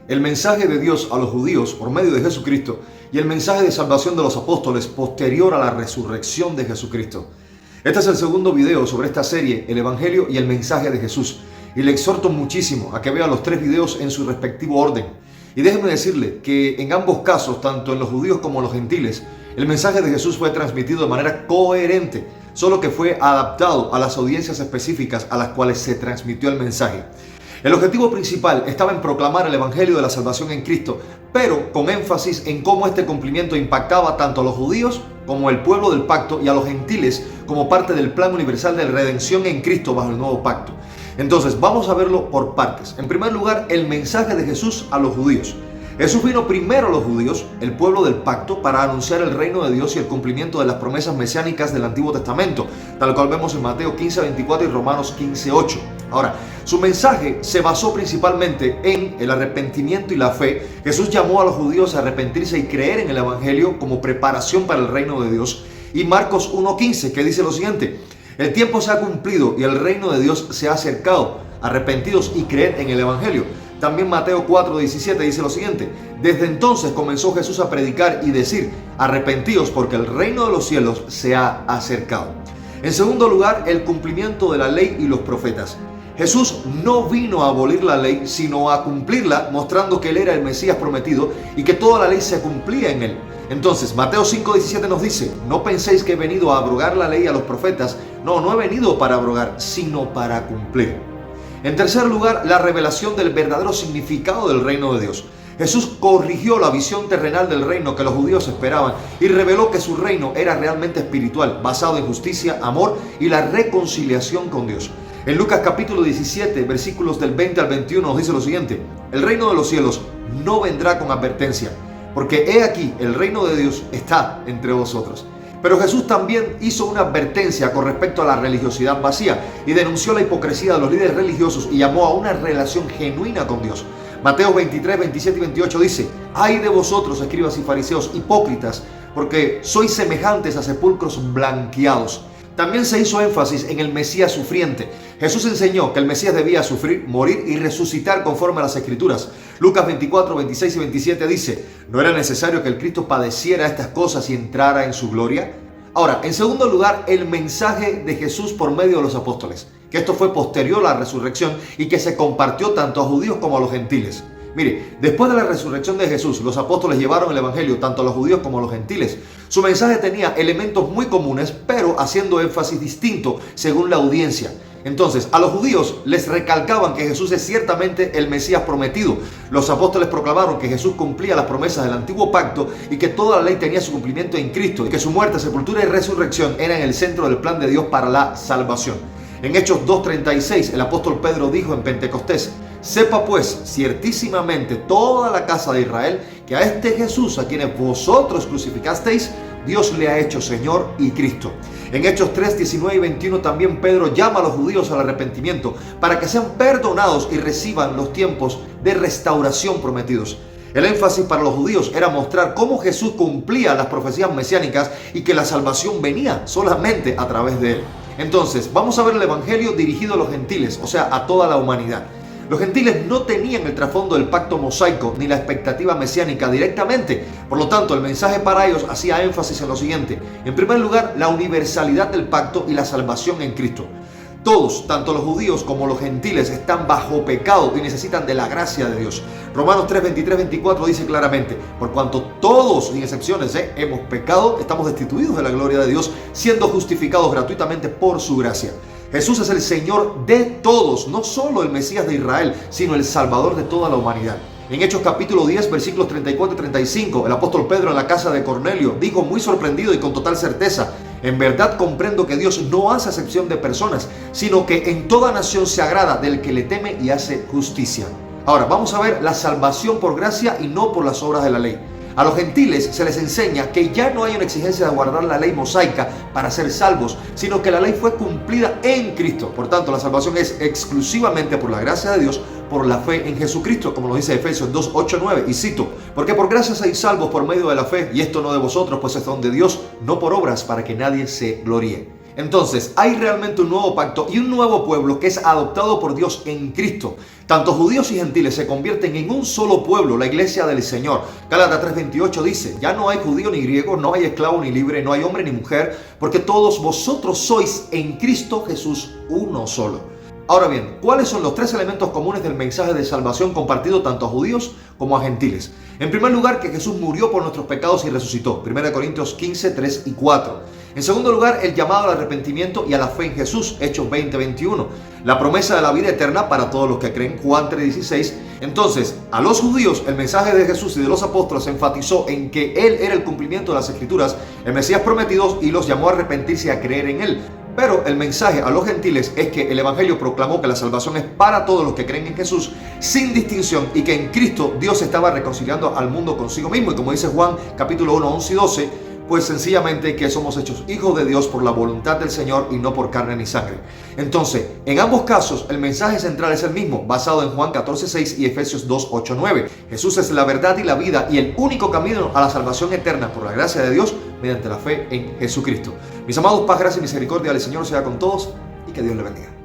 el mensaje de Dios a los judíos por medio de Jesucristo y el mensaje de salvación de los apóstoles posterior a la resurrección de Jesucristo. Este es el segundo video sobre esta serie, el Evangelio y el mensaje de Jesús, y le exhorto muchísimo a que vea los 3 videos en su respectivo orden. Y déjeme decirle que en ambos casos, tanto en los judíos como en los gentiles, el mensaje de Jesús fue transmitido de manera coherente, solo que fue adaptado a las audiencias específicas a las cuales se transmitió el mensaje. El objetivo principal estaba en proclamar el Evangelio de la salvación en Cristo, pero con énfasis en cómo este cumplimiento impactaba tanto a los judíos como el pueblo del pacto y a los gentiles como parte del plan universal de redención en Cristo bajo el nuevo pacto. Entonces vamos a verlo por partes. En primer lugar, el mensaje de Jesús a los judíos. Jesús vino primero a los judíos, el pueblo del pacto, para anunciar el reino de Dios y el cumplimiento de las promesas mesiánicas del Antiguo Testamento, tal cual vemos en Mateo 15:24 y Romanos 15:8. Ahora, su mensaje se basó principalmente en el arrepentimiento y la fe. Jesús llamó a los judíos a arrepentirse y creer en el Evangelio como preparación para el reino de Dios. Y Marcos 1:15, que dice lo siguiente: el tiempo se ha cumplido y el reino de Dios se ha acercado. Arrepentidos y creed en el Evangelio. También Mateo 4:17 dice lo siguiente: desde entonces comenzó Jesús a predicar y decir, arrepentíos porque el reino de los cielos se ha acercado. En segundo lugar, el cumplimiento de la ley y los profetas. Jesús no vino a abolir la ley, sino a cumplirla, mostrando que Él era el Mesías prometido y que toda la ley se cumplía en Él. Entonces, Mateo 5:17 nos dice, no penséis que he venido a abrogar la ley y a los profetas. No he venido para abrogar, sino para cumplir. En tercer lugar, la revelación del verdadero significado del reino de Dios. Jesús corrigió la visión terrenal del reino que los judíos esperaban y reveló que su reino era realmente espiritual, basado en justicia, amor y la reconciliación con Dios. En Lucas capítulo 17, versículos del 20 al 21 nos dice lo siguiente: el reino de los cielos no vendrá con advertencia, porque he aquí, el reino de Dios está entre vosotros. Pero Jesús también hizo una advertencia con respecto a la religiosidad vacía y denunció la hipocresía de los líderes religiosos y llamó a una relación genuina con Dios. Mateo 23, 27 y 28 dice: ay de vosotros, escribas y fariseos, hipócritas, porque sois semejantes a sepulcros blanqueados. También se hizo énfasis en el Mesías sufriente. Jesús enseñó que el Mesías debía sufrir, morir y resucitar conforme a las Escrituras. Lucas 24, 26 y 27 dice: ¿no era necesario que el Cristo padeciera estas cosas y entrara en su gloria? Ahora, en segundo lugar, el mensaje de Jesús por medio de los apóstoles, que esto fue posterior a la resurrección y que se compartió tanto a judíos como a los gentiles. Mire, después de la resurrección de Jesús, los apóstoles llevaron el Evangelio tanto a los judíos como a los gentiles. Su mensaje tenía elementos muy comunes, pero haciendo énfasis distinto según la audiencia. Entonces, a los judíos les recalcaban que Jesús es ciertamente el Mesías prometido. Los apóstoles proclamaron que Jesús cumplía las promesas del antiguo pacto y que toda la ley tenía su cumplimiento en Cristo y que su muerte, sepultura y resurrección eran el centro del plan de Dios para la salvación. En Hechos 2:36, el apóstol Pedro dijo en Pentecostés: sepa pues ciertísimamente toda la casa de Israel que a este Jesús a quienes vosotros crucificasteis, Dios le ha hecho Señor y Cristo. En Hechos 3:19 y 21 también Pedro llama a los judíos al arrepentimiento para que sean perdonados y reciban los tiempos de restauración prometidos. El énfasis para los judíos era mostrar cómo Jesús cumplía las profecías mesiánicas y que la salvación venía solamente a través de él. Entonces, vamos a ver el Evangelio dirigido a los gentiles, o sea, a toda la humanidad. Los gentiles no tenían el trasfondo del pacto mosaico ni la expectativa mesiánica directamente. Por lo tanto, el mensaje para ellos hacía énfasis en lo siguiente. En primer lugar, la universalidad del pacto y la salvación en Cristo. Todos, tanto los judíos como los gentiles, están bajo pecado y necesitan de la gracia de Dios. Romanos 3, 23, 24 dice claramente: por cuanto todos, sin excepciones, hemos pecado, estamos destituidos de la gloria de Dios, siendo justificados gratuitamente por su gracia. Jesús es el Señor de todos, no solo el Mesías de Israel, sino el Salvador de toda la humanidad. En Hechos capítulo 10, versículos 34 y 35, el apóstol Pedro en la casa de Cornelio dijo muy sorprendido y con total certeza: en verdad comprendo que Dios no hace acepción de personas, sino que en toda nación se agrada del que le teme y hace justicia. Ahora, vamos a ver la salvación por gracia y no por las obras de la ley. A los gentiles se les enseña que ya no hay una exigencia de guardar la ley mosaica para ser salvos, sino que la ley fue cumplida en Cristo. Por tanto, la salvación es exclusivamente por la gracia de Dios, por la fe en Jesucristo, como lo dice Efesios 2, 8, 9. Y cito: porque por gracia sois salvos por medio de la fe, y esto no de vosotros, pues es don de Dios, no por obras, para que nadie se gloríe. Entonces, hay realmente un nuevo pacto y un nuevo pueblo que es adoptado por Dios en Cristo. Tanto judíos y gentiles se convierten en un solo pueblo, la iglesia del Señor. Gálatas 3:28 dice, ya no hay judío ni griego, no hay esclavo ni libre, no hay hombre ni mujer, porque todos vosotros sois en Cristo Jesús uno solo. Ahora bien, ¿cuáles son los tres elementos comunes del mensaje de salvación compartido tanto a judíos como a gentiles? En primer lugar, que Jesús murió por nuestros pecados y resucitó. 1 Corintios 15, 3 y 4. En segundo lugar, el llamado al arrepentimiento y a la fe en Jesús. Hechos 20, 21. La promesa de la vida eterna para todos los que creen. Juan 3, 16. Entonces, a los judíos, el mensaje de Jesús y de los apóstoles enfatizó en que Él era el cumplimiento de las Escrituras, el Mesías prometido, y los llamó a arrepentirse y a creer en Él. Pero el mensaje a los gentiles es que el Evangelio proclamó que la salvación es para todos los que creen en Jesús sin distinción y que en Cristo Dios estaba reconciliando al mundo consigo mismo. Y como dice Juan capítulo 1, 11 y 12, pues sencillamente que somos hechos hijos de Dios por la voluntad del Señor y no por carne ni sangre. Entonces, en ambos casos, el mensaje central es el mismo, basado en Juan 14, 6 y Efesios 2, 8, 9. Jesús es la verdad y la vida y el único camino a la salvación eterna por la gracia de Dios mediante la fe en Jesucristo. Mis amados, paz, gracia y misericordia del Señor sea con todos y que Dios les bendiga.